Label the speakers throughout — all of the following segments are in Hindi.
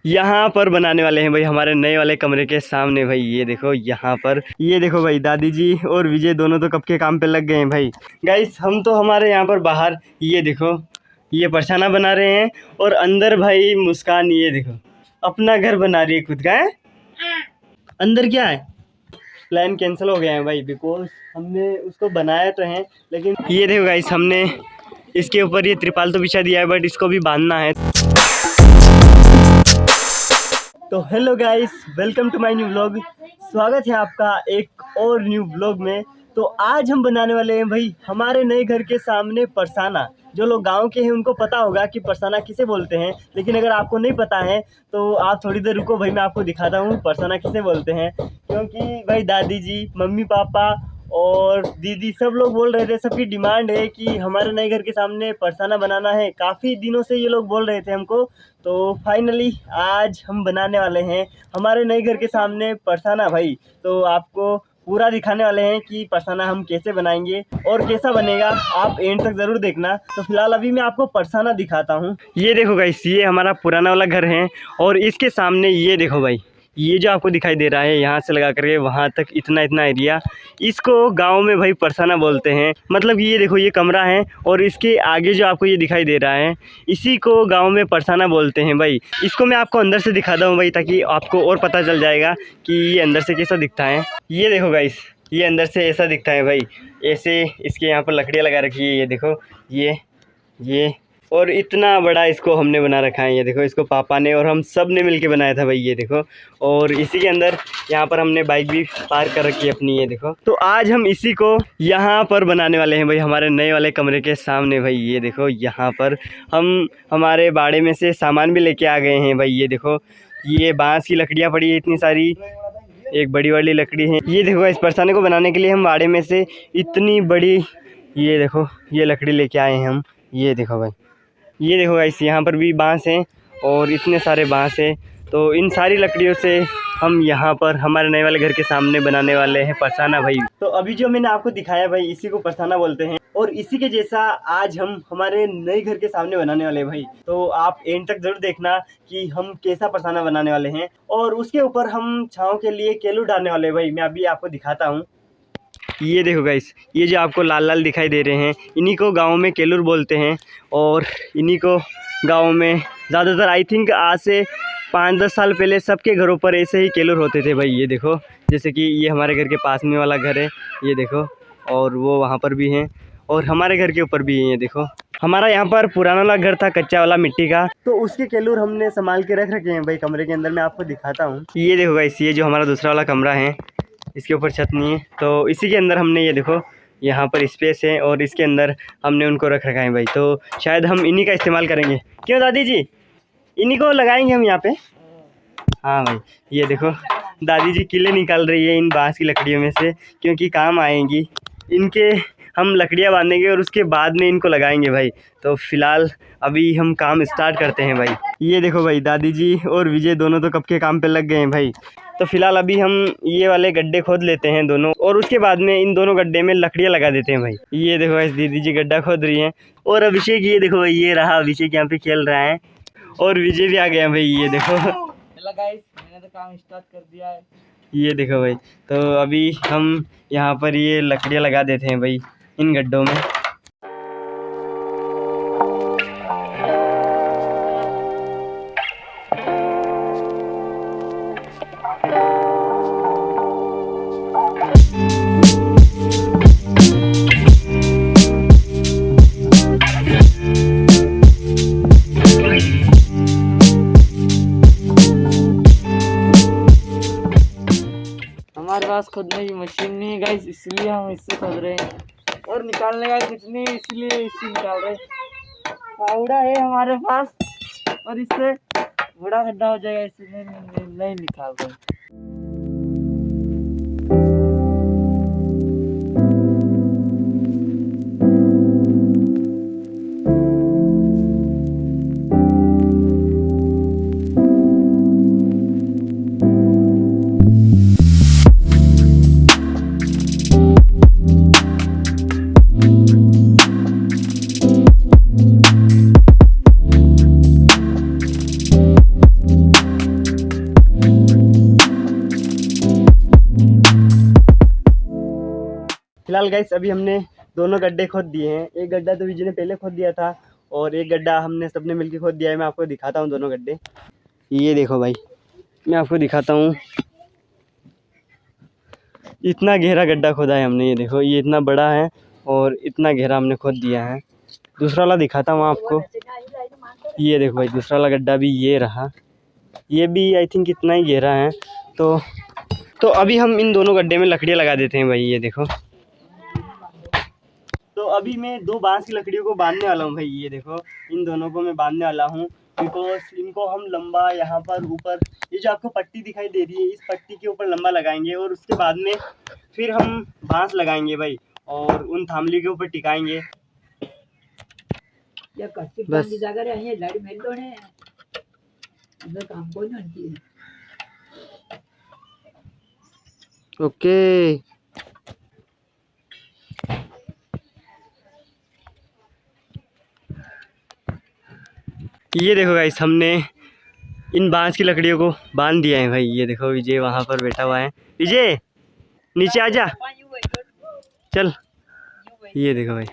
Speaker 1: यहाँ पर बनाने वाले हैं भाई हमारे नए वाले कमरे के सामने भाई। ये देखो यहाँ पर, ये देखो भाई दादी जी और विजय दोनों तो कब के काम पे लग गए हैं भाई। गाइस हम तो हमारे यहाँ पर बाहर ये देखो ये परछाना बना रहे हैं और अंदर भाई मुस्कान ये देखो अपना घर बना रही है खुद का है। अंदर क्या है, प्लान कैंसिल हो गया है भाई बिकॉज हमने उसको बनाया तो है लेकिन ये देखो गाइस हमने इसके ऊपर ये त्रिपाल तो बिछा दिया है बट इसको भी बांधना है। तो hello guys, welcome to my new vlog. स्वागत है आपका एक और न्यू व्लॉग में। तो आज हम बनाने वाले हैं भाई हमारे नए घर के सामने परसाना। जो लोग गांव के हैं उनको पता होगा कि परसाना किसे बोलते हैं, लेकिन अगर आपको नहीं पता है तो आप थोड़ी देर रुको भाई, मैं आपको दिखाता हूँ परसाना किसे बोलते हैं। क्योंकि भाई दादी जी, मम्मी पापा और दीदी सब लोग बोल रहे थे, सबकी डिमांड है कि हमारे नए घर के सामने परसाना बनाना है। काफ़ी दिनों से ये लोग बोल रहे थे हमको, तो फाइनली आज हम बनाने वाले हैं हमारे नए घर के सामने परसाना भाई। तो आपको पूरा दिखाने वाले हैं कि परसाना हम कैसे बनाएंगे और कैसा बनेगा, आप एंड तक ज़रूर देखना। तो फिलहाल अभी मैं आपको परसाना दिखाता हूँ। ये देखो गाइस, ये हमारा पुराना वाला घर है और इसके सामने ये देखो भाई, ये जो आपको दिखाई दे रहा है यहाँ से लगा करके वहाँ तक इतना इतना एरिया, इसको गांव में भाई परसाना बोलते हैं। मतलब ये देखो ये कमरा है और इसके आगे जो आपको ये दिखाई दे रहा है इसी को गांव में परसाना बोलते हैं भाई। इसको मैं आपको अंदर से दिखाता हूँ भाई ताकि आपको और पता चल जाएगा कि ये अंदर से कैसा दिखता है। ये देखो गाइस, ये अंदर से ऐसा दिखता है भाई। ऐसे इसके यहाँ पर लकड़ियाँ लगा रखी है, ये देखो ये और इतना बड़ा इसको हमने बना रखा है। ये देखो इसको पापा ने और हम सब ने मिलके बनाया था भाई। ये देखो, और इसी के अंदर यहाँ पर हमने बाइक भी पार्क कर रखी है अपनी। ये देखो, तो आज हम इसी को यहाँ पर बनाने वाले हैं भाई हमारे नए वाले कमरे के सामने भाई। ये देखो यहाँ पर हम हमारे बाड़े में से सामान भी लेके आ गए हैं भाई। ये देखो ये बाँस की लकड़ियाँ पड़ी है इतनी सारी, एक बड़ी वाली लकड़ी है। ये देखो इस परसाने को बनाने के लिए हम बाड़े में से इतनी बड़ी ये देखो ये लकड़ी लेके आए हैं हम। ये देखो भाई, ये देखो गाइस यहाँ पर भी बांस हैं और इतने सारे बांस हैं। तो इन सारी लकड़ियों से हम यहाँ पर हमारे नए वाले घर के सामने बनाने वाले हैं परसाना भाई। तो अभी जो मैंने आपको दिखाया भाई इसी को परसाना बोलते हैं और इसी के जैसा आज हम हमारे नए घर के सामने बनाने वाले हैं भाई। तो आप एंड तक जरूर देखना कि हम कैसा परसाना बनाने वाले हैं और उसके ऊपर हम छाँव के लिए केलू डालने वाले हैं भाई। मैं अभी आपको दिखाता हूँ। ये देखो गाइस, ये जो आपको लाल लाल दिखाई दे रहे हैं इन्हीं को गांव में केलूर बोलते हैं और इन्हीं को गांव में ज़्यादातर आई थिंक आज से 5-10 साल पहले सबके घरों पर ऐसे ही केलूर होते थे भाई। ये देखो जैसे कि ये हमारे घर के पास में वाला घर है, ये देखो, और वो वहाँ पर भी हैं और हमारे घर के ऊपर भी है। ये देखो हमारा यहाँ पर पुराना वाला घर था कच्चा वाला मिट्टी का, तो उसके केलूर हमने संभाल के रख रखे हैं भाई कमरे के अंदर। मैं आपको दिखाता हूँ। ये देखो गाइस, ये जो हमारा दूसरा वाला कमरा है इसके ऊपर छत नहीं है, तो इसी के अंदर हमने ये देखो यहाँ पर स्पेस है और इसके अंदर हमने उनको रख रखा है भाई। तो शायद हम इन्हीं का इस्तेमाल करेंगे, क्यों दादी जी, इन्हीं को लगाएंगे हम यहाँ पे। हाँ भाई, ये देखो दादी जी किले निकाल रही है इन बांस की लकड़ियों में से, क्योंकि काम आएंगी इनके। हम लकड़ियाँ बांधेंगे और उसके बाद में इनको लगाएंगे भाई। तो फिलहाल अभी हम काम स्टार्ट करते हैं भाई। ये देखो भाई दादी जी और विजय दोनों तो कब के काम पे लग गए हैं भाई। तो फिलहाल अभी हम ये वाले गड्ढे खोद लेते हैं दोनों और उसके बाद में इन दोनों गड्ढे में लकड़ियाँ लगा देते हैं भाई। ये देखो इस दीदी जी गड्ढा खोद रही हैं और अभिषेक ये देखो ये रहा, अभिषेक यहाँ पे खेल रहा है और विजय भी आ गया भाई। ये देखो
Speaker 2: हेलो गाइस, मैंने तो काम स्टार्ट कर दिया है।
Speaker 1: ये देखो भाई, तो अभी हम यहाँ पर ये लकड़ियाँ लगा देते हैं भाई इन गड्ढों में।
Speaker 2: हमारे पास खोदने की मशीन नहीं है गाइस, इसलिए हम इससे खोद रहे हैं और निकालने का कुछ नहीं, इसलिए इससे निकाल रहे हैं। फावड़ा है हमारे पास और इससे बड़ा गड्ढा हो जाएगा, इसलिए नहीं निकाल रहे।
Speaker 1: फिलहाल गाइस अभी हमने दोनों गड्ढे खोद दिए हैं। एक गड्ढा तो विजय ने पहले खोद दिया था और एक गड्ढा हमने सबने मिलकर खोद दिया है। मैं आपको दिखाता हूँ दोनों गड्ढे। ये देखो भाई, मैं आपको दिखाता हूँ। इतना गहरा गड्ढा खोदा है हमने। ये देखो, ये इतना बड़ा है और इतना गहरा हमने खोद दिया है। दूसरा वाला दिखाता हूँ आपको। ये देखो भाई, दूसरा वाला गड्ढा भी ये रहा। ये भी आई थिंक इतना ही गहरा है। तो अभी हम इन दोनों गड्ढे में लकड़ियाँ लगा देते हैं भाई। ये देखो, तो अभी मैं 2 बांस की लकड़ियों को बांधने वाला हूँ भाई। ये देखो, इन दोनों को मैं बांधने वाला हूँ बिकॉज इनको हम लंबा यहाँ पर ऊपर, ये जो आपको पट्टी दिखाई दे रही है, इस पट्टी के ऊपर लंबा लगाएंगे और उसके बाद में फिर हम बांस लगाएंगे भाई और उन थामली के ऊपर टिकाएंगे बस। ओके, ये देखो गाइस, हमने इन बांस की लकड़ियों को बांध दिया है भाई। ये देखो, विजय वहाँ पर बैठा हुआ है। विजय नीचे आ जा, चल। ये देखो भाई,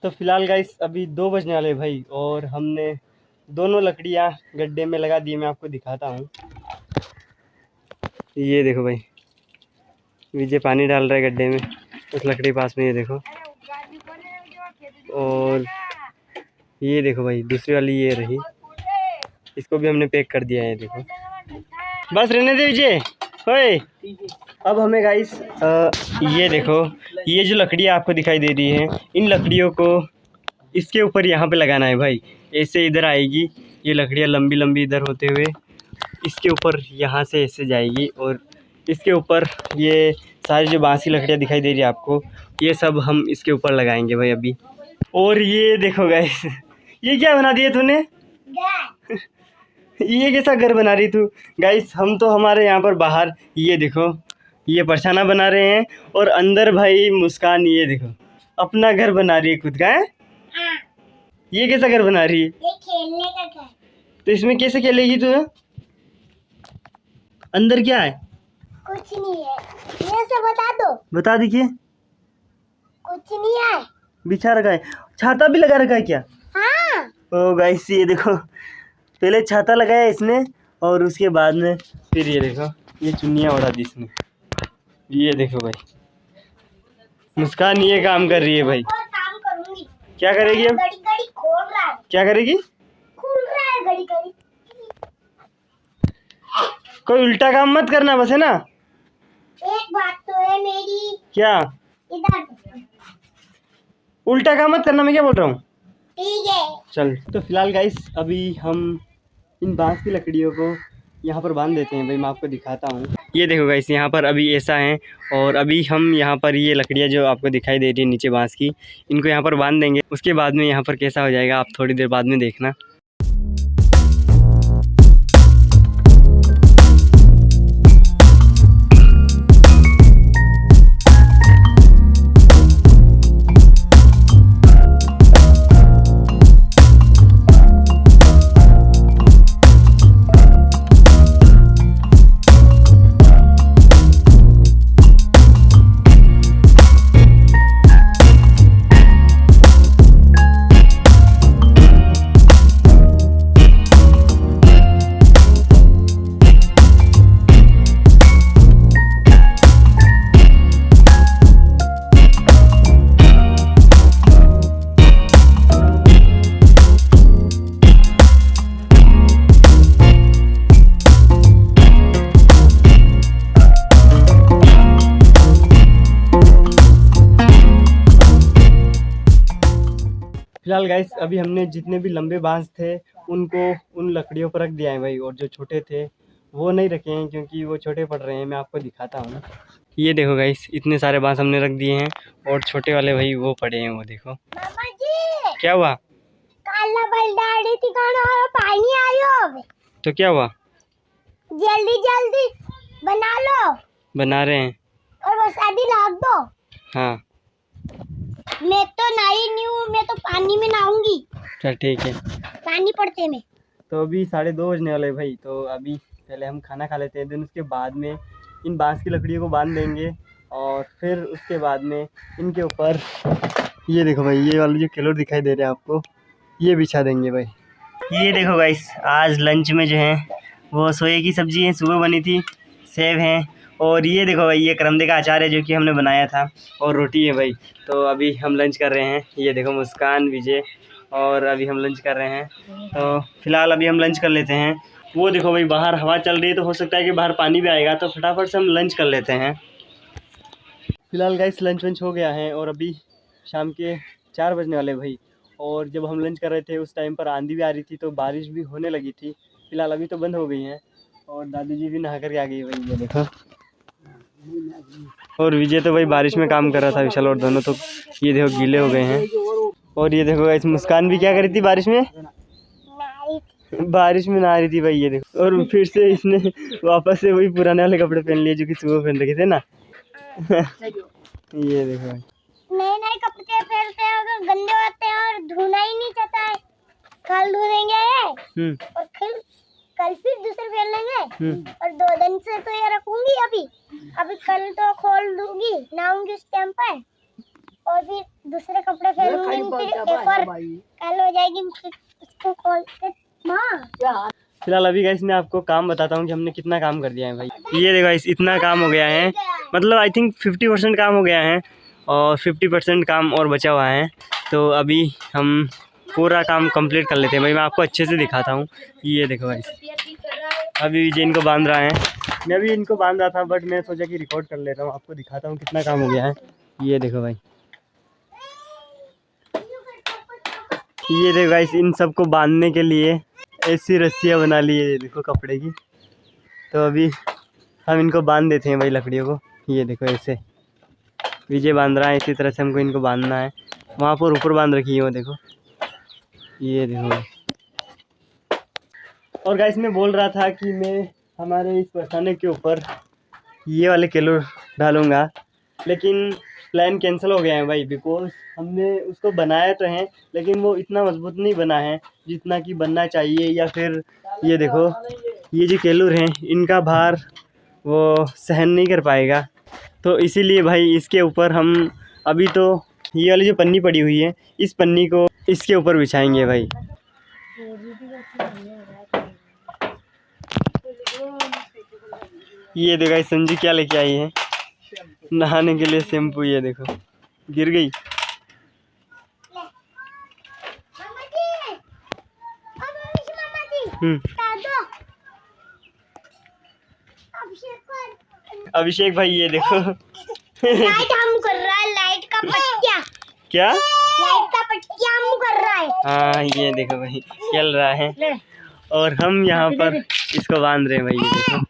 Speaker 1: तो फिलहाल गाइस अभी 2 बजने वाले भाई और हमने दोनों लकड़ियाँ गड्ढे में लगा दी। मैं आपको दिखाता हूँ। ये देखो भाई, विजय पानी डाल रहा है गड्ढे में उस लकड़ी पास में। ये देखो, और ये देखो भाई, दूसरी वाली ये रही, इसको भी हमने पैक कर दिया है। देखो, बस रहने दे विजय। ओए, अब हमें गाइस ये देखो, ये जो लकड़ियाँ आपको दिखाई दे रही हैं, इन लकड़ियों को इसके ऊपर यहाँ पे लगाना है भाई। ऐसे इधर आएगी ये लकड़ियाँ, लंबी लंबी इधर होते हुए इसके ऊपर यहाँ से ऐसे जाएगी और इसके ऊपर ये सारी जो बांस की लकड़ियाँ दिखाई दे रही है आपको, ये सब हम इसके ऊपर लगाएंगे भाई अभी। और ये देखो गाइस, ये क्या बना दिया तूने? ये कैसा घर बना रही तू? गाइस हम तो हमारे यहाँ पर बाहर, ये देखो, ये परछाना बना रहे हैं और अंदर भाई मुस्कान, ये देखो, अपना घर बना रही है खुद का। है ये कैसा घर बना रही है?
Speaker 3: ये खेलने का घर।
Speaker 1: तो इसमें कैसे खेलेगी तू? अंदर क्या है?
Speaker 3: कुछ नहीं है, ये से बता दो।
Speaker 1: बता दीजिए।
Speaker 3: कुछ नहीं है,
Speaker 1: बिछा रखा है। छाता भी लगा रखा है क्या?
Speaker 3: हाँ।
Speaker 1: ओ गाइस, ये देखो, पहले छाता लगाया इसने और उसके बाद में फिर ये देखो, ये चुन्नियाँ उड़ा दी इसने। ये देखो भाई, मुस्कान ये काम कर रही है भाई।
Speaker 3: और काम करूंगी।
Speaker 1: क्या करेगी अब?
Speaker 3: घड़ी घड़ी खोल रहा है।
Speaker 1: क्या करेगी?
Speaker 3: खोल रहा है घड़ी घड़ी।
Speaker 1: कोई उल्टा काम मत करना बस, है ना?
Speaker 3: एक बात तो है मेरी।
Speaker 1: क्या?
Speaker 3: इधर
Speaker 1: उल्टा काम मत करना, मैं क्या बोल रहा हूँ?
Speaker 3: ठीक है।
Speaker 1: चल, तो फिलहाल गाइस अभी हम इन बांस की लकड़ियों को यहाँ पर बांध देते हैं भाई। मैं आपको दिखाता हूँ। ये देखो गाइस, यहाँ पर अभी ऐसा है और अभी हम यहाँ पर ये लकड़ियाँ जो आपको दिखाई दे रही है नीचे बांस की, इनको यहाँ पर बांध देंगे। उसके बाद में यहाँ पर कैसा हो जाएगा आप थोड़ी देर बाद में देखना। फिलहाल गाइस अभी हमने जितने भी लंबे बांस थे उनको उन लकड़ियों पर रख दिया है भाई, और जो छोटे थे वो नहीं रखे हैं क्योंकि वो छोटे पड़ रहे हैं। मैं आपको दिखाता हूँ। ये देखो गाइस, इतने सारे बांस हमने रख दिए हैं और छोटे वाले भाई वो पड़े हैं। वो देखो।
Speaker 3: मामा जी,
Speaker 1: क्या हुआ?
Speaker 3: डालना बलदाड़ी थी खाना और पानी आयो
Speaker 1: तो क्या हुआ?
Speaker 3: जल्दी जल्दी बना लो
Speaker 1: बना रहे हैं।
Speaker 3: और बस आदि लाग दो।
Speaker 1: हाँ
Speaker 3: मैं तो नहाई नहीं हूँ, मैं तो पानी में नहाऊंगी।
Speaker 1: चल ठीक है।
Speaker 3: पानी पड़ते में।
Speaker 1: तो अभी 2:30 बजने वाले हैं भाई। तो अभी पहले हम खाना खा लेते हैं, देन उसके बाद में इन बांस की लकड़ियों को बांध देंगे और फिर उसके बाद में इनके ऊपर ये देखो भाई, ये वाले जो किलो दिखाई दे रहे हैं आपको, ये बिछा देंगे भाई। ये देखो गाइस, आज लंच में जो है वो सोए की सब्ज़ी है, सुबह बनी थी, सेब हैं, और ये देखो भाई ये करंदे का अचार है जो कि हमने बनाया था, और रोटी है भाई। तो अभी हम लंच कर रहे हैं। ये देखो मुस्कान, विजय, और अभी हम लंच कर रहे हैं। तो फिलहाल अभी हम लंच कर लेते हैं। वो देखो भाई बाहर हवा चल रही है, तो हो सकता है कि बाहर पानी भी आएगा, तो फटाफट से हम लंच कर लेते हैं। फिलहाल गाइस लंच वंच हो गया है और अभी शाम के 4 बजने वाले भाई। और जब हम लंच कर रहे थे उस टाइम पर आंधी भी आ रही थी, तो बारिश भी होने लगी थी। फिलहाल अभी तो बंद हो गई है और दादी जी भी नहा कर के आ गई भाई, ये देखो। और विजय तो भाई बारिश में काम कर रहा था, विशाल और दोनों तो ये देखो गीले हो गए हैं। और ये देखो गाइस मुस्कान भी क्या करी थी बारिश में, बारिश में नहा रही थी भाई, ये देखो। और फिर से इसने वापस से वही पुराने वाले कपड़े पहन लिए जो कि सुबह पहन रखे थे ना। ये देखो भाई,
Speaker 3: नए नए कपड़े पहनते हैं अगर गंदे होते हैं और धोना ही नहीं चाहता है। कल धोएंगे ये और कल फिर दूसरे पहन लेंगे। और 2 दिन से तो ये रखूंगी। अभी कल तो खोल दूंगी, नहाऊंगी उस टाइम पर, और फिर दूसरे कपड़े पहनूंगी, फिर एक और कल हो जाएगी, फिर उसको खोल के माँ।
Speaker 1: फिलहाल अभी गाइस मैं आपको काम बताता हूँ कि हमने कितना काम कर दिया है भाई। ये देखो गाइस इतना काम हो गया है, मतलब आई थिंक 50% काम हो गया है और 50% काम और बचा हुआ है। तो अभी हम पूरा काम कंप्लीट कर लेते हैं भाई। मैं आपको अच्छे से दिखाता हूँ। ये देखो गाइस, अभी विजय इनको बांध रहा है, मैं भी इनको बांध रहा था, बट मैं सोचा कि रिकॉर्ड कर लेता हूँ, आपको दिखाता हूँ कितना काम हो गया है। ये देखो भाई, ये देखो गाइस इन सबको बांधने के लिए ऐसी रस्सियाँ बना ली है, ये देखो कपड़े की। तो अभी हम इनको बांध देते हैं भाई लकड़ियों को। ये देखो ऐसे विजय बांध रहा है, इसी तरह से हमको इनको बांधना है। वहाँ पर ऊपर बांध रखी है वो देखो, ये देखो भाई। और गाइस मैं बोल रहा था कि मैं हमारे इस परसाने के ऊपर ये वाले किलो डालूँगा, लेकिन प्लान कैंसिल हो गया है भाई, बिकॉज हमने उसको बनाया तो है लेकिन वो इतना मजबूत नहीं बना है जितना कि बनना चाहिए। या फिर ये देखो ये जो केलूर हैं इनका भार वो सहन नहीं कर पाएगा, तो इसीलिए भाई इसके ऊपर हम अभी तो ये वाली जो पन्नी पड़ी हुई है इस पन्नी को इसके ऊपर बिछाएंगे भाई। ये देखो इस संजू क्या लेके आई है नहाने के लिए, शैम्पू। ये देखो गिर गई। अभिषेक भाई ये देखो
Speaker 3: लाइट हम कर रहा है, लाइट का पट्टिया।
Speaker 1: क्या
Speaker 3: लाइट का पट्टिया हम कर रहा है।
Speaker 1: हाँ ये देखो भाई चल रहा है और हम यहाँ पर इसको बांध रहे हैं भाई, ये देखो।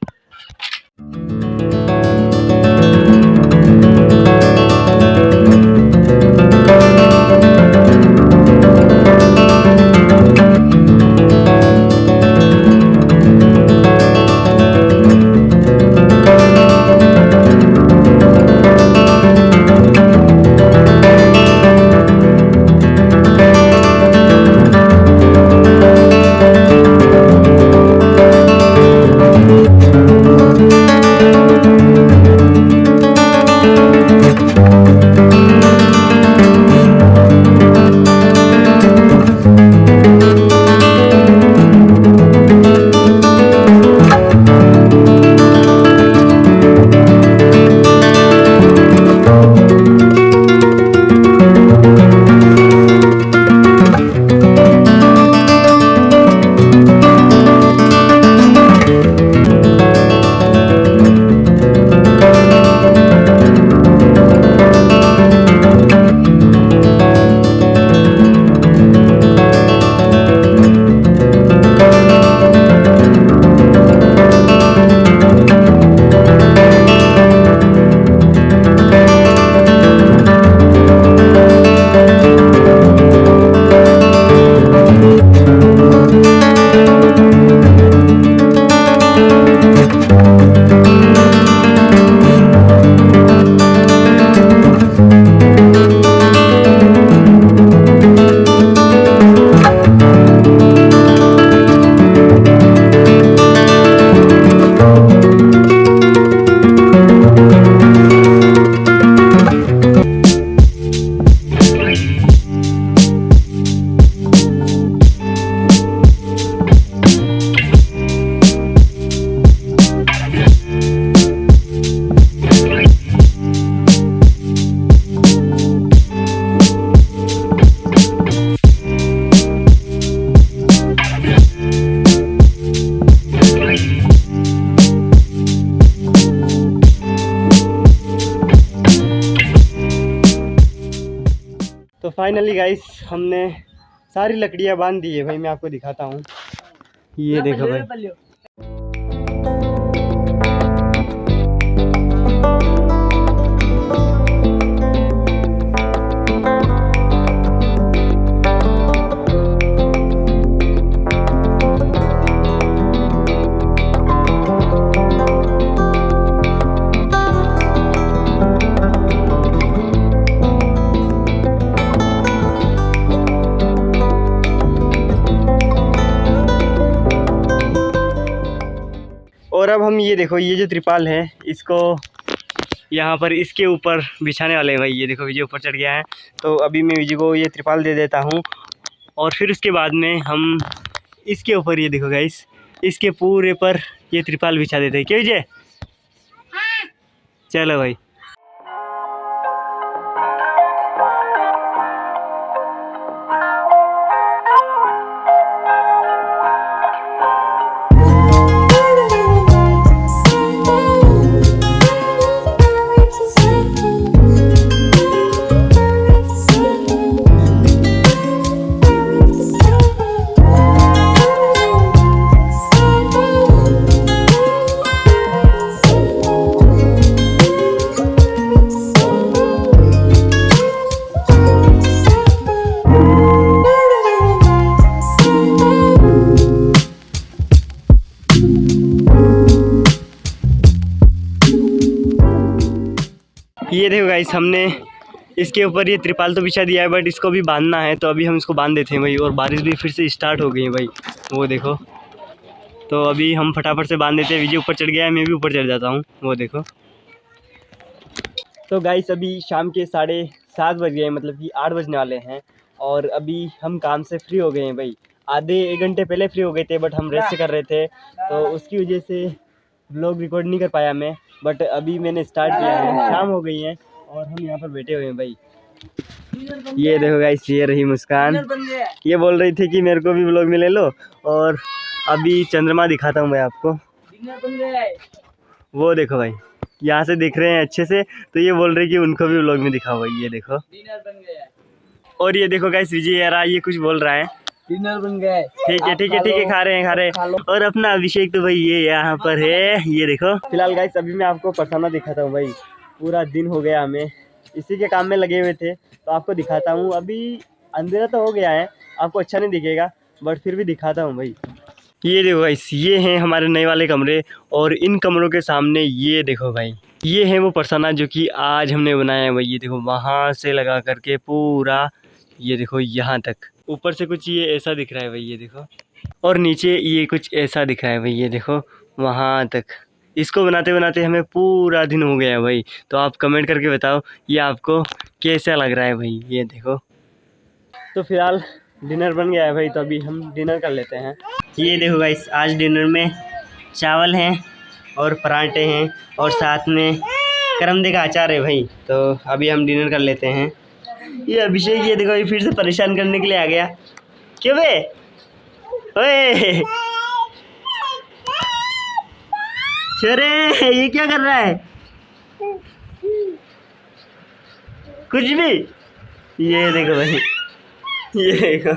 Speaker 1: तो फाइनली गाइस हमने सारी लकड़ियाँ बांध दी है भाई। मैं आपको दिखाता हूँ, ये देखो भाई। और अब हम ये देखो, ये जो त्रिपाल है इसको यहाँ पर इसके ऊपर बिछाने वाले हैं भाई। ये देखो विजय ऊपर चढ़ गया है, तो अभी मैं विजय को ये त्रिपाल दे देता हूँ और फिर उसके बाद में हम इसके ऊपर, ये देखो गाइस, इसके पूरे पर ये त्रिपाल बिछा देते हैं। क्या विजय? चलो भाई। ये देखो गाइस, हमने इसके ऊपर ये त्रिपाल तो बिछा दिया है, बट इसको भी बांधना है, तो अभी हम इसको बांध देते हैं भाई। और बारिश भी फिर से स्टार्ट हो गई है भाई, वो देखो। तो अभी हम फटाफट से बांध देते हैं। विजय ऊपर चढ़ गया है, मैं भी ऊपर चढ़ जाता हूँ, वो देखो। तो गाइस अभी शाम के 7:30 बज गए हैं, मतलब कि 8 बजने वाले हैं। और अभी हम काम से फ्री हो गए हैं भाई। आधे 1 घंटे पहले फ्री हो गए थे, बट हम रेस्ट कर रहे थे, तो उसकी वजह से व्लॉग रिकॉर्ड नहीं कर पाया मैं। बट अभी मैंने स्टार्ट किया है। शाम हो गई है और हम यहाँ पर बैठे हुए हैं भाई। ये देखो गाइस, ये रही मुस्कान। ये बोल रही थी कि मेरे को भी व्लॉग में ले लो। और अभी चंद्रमा दिखाता हूँ मैं आपको, वो देखो भाई, यहाँ से दिख रहे हैं अच्छे से। तो ये बोल रही कि उनको भी व्लॉग में दिखाओ भाई, ये देखो। और ये देखो गाइस, विजय यार ये कुछ बोल रहा है।
Speaker 2: डिनर बन गया है।
Speaker 1: ठीक है ठीक है ठीक है, खा रहे हैं। और अपना अभिषेक तो भाई ये यहाँ पर है, ये देखो। फिलहाल गाइस अभी मैं आपको परसाना दिखाता हूँ भाई। पूरा दिन हो गया, हमें इसी के काम में लगे हुए थे, तो आपको दिखाता हूँ। अभी अंधेरा तो हो गया है, आपको अच्छा नहीं दिखेगा, बट फिर भी दिखाता हूँ भाई। ये देखो गाइस, ये हैं हमारे नए वाले कमरे। और इन कमरों के सामने ये देखो भाई, ये है वो परसाना जो कि आज हमने बनाया है भाई। ये देखो, वहाँ से लगा करके पूरा, ये देखो यहाँ तक। ऊपर से कुछ ये ऐसा दिख रहा है भाई, ये देखो। और नीचे ये कुछ ऐसा दिख रहा है भाई, ये देखो वहाँ तक। इसको बनाते बनाते हमें पूरा दिन हो गया है भाई। तो आप कमेंट करके बताओ ये आपको कैसा लग रहा है भाई, ये देखो। तो फिलहाल डिनर बन गया है भाई, तो अभी हम डिनर कर लेते हैं। ये देखो गाइस, आज डिनर में चावल हैं और पराठे हैं और साथ में करमदे का अचार है भाई। तो अभी हम डिनर कर लेते हैं। ये अभिषेक, ये देखो, ये फिर से परेशान करने के लिए आ गया। क्यों बे? ओए छोरे, ये क्या कर रहा है? कुछ भी। ये देखो भाई, ये देखो।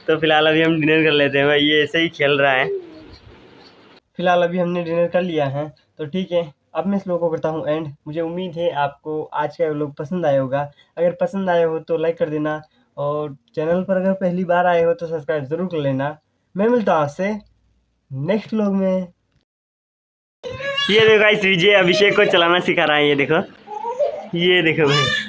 Speaker 1: तो फिलहाल अभी हम डिनर कर लेते हैं भाई, ये ऐसे ही खेल रहा है। फिलहाल अभी हमने डिनर कर लिया है, तो ठीक है। अब मैं इस व्लॉग को करता हूँ एंड। मुझे उम्मीद है आपको आज का व्लॉग पसंद आया होगा। अगर पसंद आया हो तो लाइक कर देना, और चैनल पर अगर पहली बार आए हो तो सब्सक्राइब ज़रूर कर लेना। मैं मिलता हूँ आपसे नेक्स्ट व्लॉग में। ये देखो गाइस, विजय अभिषेक को चलाना सिखा रहा है, ये देखो। ये देखो भाई।